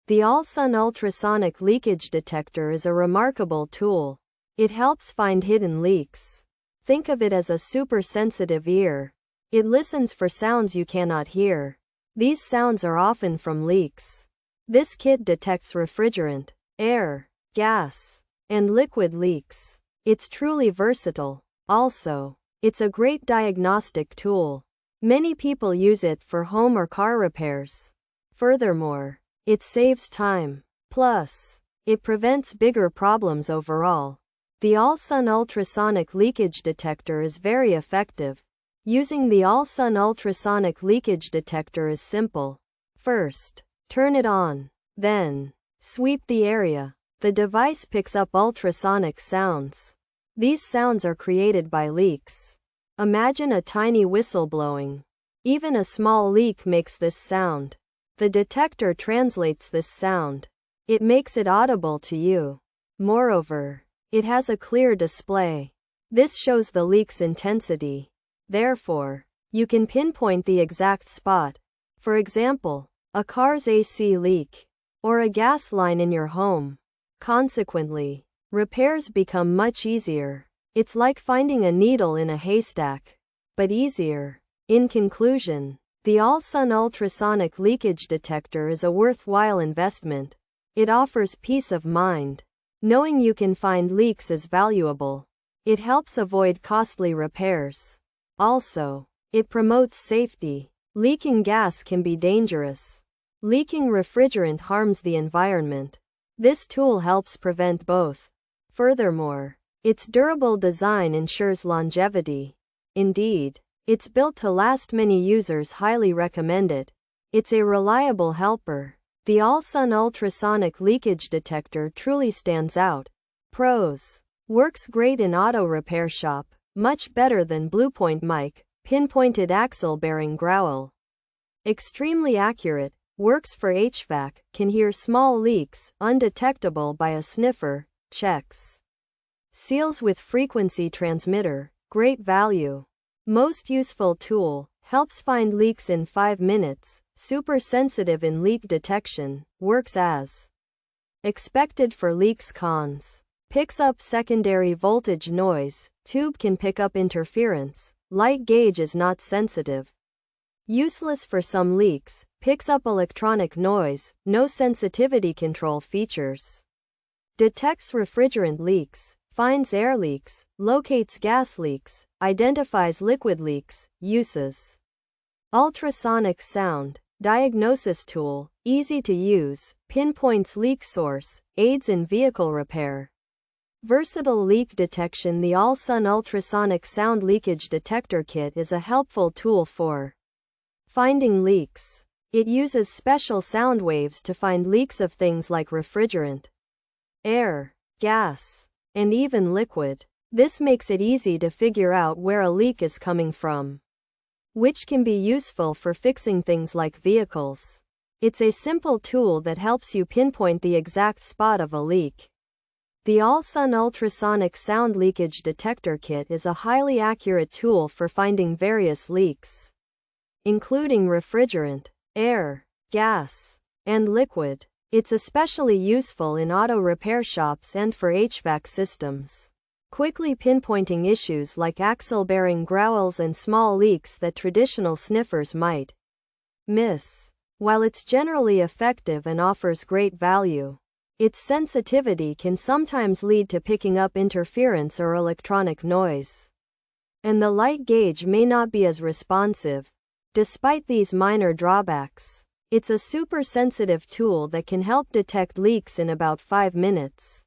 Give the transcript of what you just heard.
The allsun Ultrasonic Leakage Detector is a remarkable tool. It helps find hidden leaks. Think of it as a super sensitive ear. It listens for sounds you cannot hear. These sounds are often from leaks. This kit detects refrigerant, air, gas, and liquid leaks. It's truly versatile. Also, it's a great diagnostic tool. Many people use it for home or car repairs. Furthermore, it saves time. Plus, it prevents bigger problems overall. The allsun Ultrasonic Leakage Detector is very effective. Using the allsun Ultrasonic Leakage Detector is simple. First, turn it on. Then, sweep the area. The device picks up ultrasonic sounds. These sounds are created by leaks. Imagine a tiny whistle blowing. Even a small leak makes this sound. The detector translates this sound. It makes it audible to you. Moreover, it has a clear display. This shows the leak's intensity. Therefore, you can pinpoint the exact spot. For example, a car's AC leak, or a gas line in your home. Consequently, repairs become much easier. It's like finding a needle in a haystack, but easier. In conclusion, the allsun Ultrasonic Leakage Detector is a worthwhile investment. It offers peace of mind. Knowing you can find leaks is valuable. It helps avoid costly repairs. Also, it promotes safety. Leaking gas can be dangerous. Leaking refrigerant harms the environment. This tool helps prevent both. Furthermore, its durable design ensures longevity. Indeed, it's built to last. Many users highly recommend it. It's a reliable helper. The allsun Ultrasonic Leakage Detector truly stands out. Pros: works great in auto repair shop, much better than Bluepoint mic, pinpointed axle bearing growl. Extremely accurate, works for HVAC, can hear small leaks, undetectable by a sniffer, checks. Seals with frequency transmitter, great value. Most useful tool, helps find leaks in 5 minutes, super sensitive in leak detection, works as expected for leaks. Cons: picks up secondary voltage noise, tube can pick up interference, light gauge is not sensitive. Useless for some leaks, picks up electronic noise, no sensitivity control features. Detects refrigerant leaks, finds air leaks, locates gas leaks, identifies liquid leaks. Uses: ultrasonic sound, diagnosis tool, easy to use, pinpoints leak source, aids in vehicle repair. Versatile leak detection. The allsun Ultrasonic Sound Leakage Detector Kit is a helpful tool for finding leaks. It uses special sound waves to find leaks of things like refrigerant, air, gas, and even liquid. This makes it easy to figure out where a leak is coming from, which can be useful for fixing things like vehicles. It's a simple tool that helps you pinpoint the exact spot of a leak. The allsun Ultrasonic Sound Leakage Detector Kit is a highly accurate tool for finding various leaks, including refrigerant, air, gas, and liquid. It's especially useful in auto repair shops and for HVAC systems, quickly pinpointing issues like axle-bearing growls and small leaks that traditional sniffers might miss. While it's generally effective and offers great value, its sensitivity can sometimes lead to picking up interference or electronic noise, and the light gauge may not be as responsive. Despite these minor drawbacks, it's a super sensitive tool that can help detect leaks in about 5 minutes.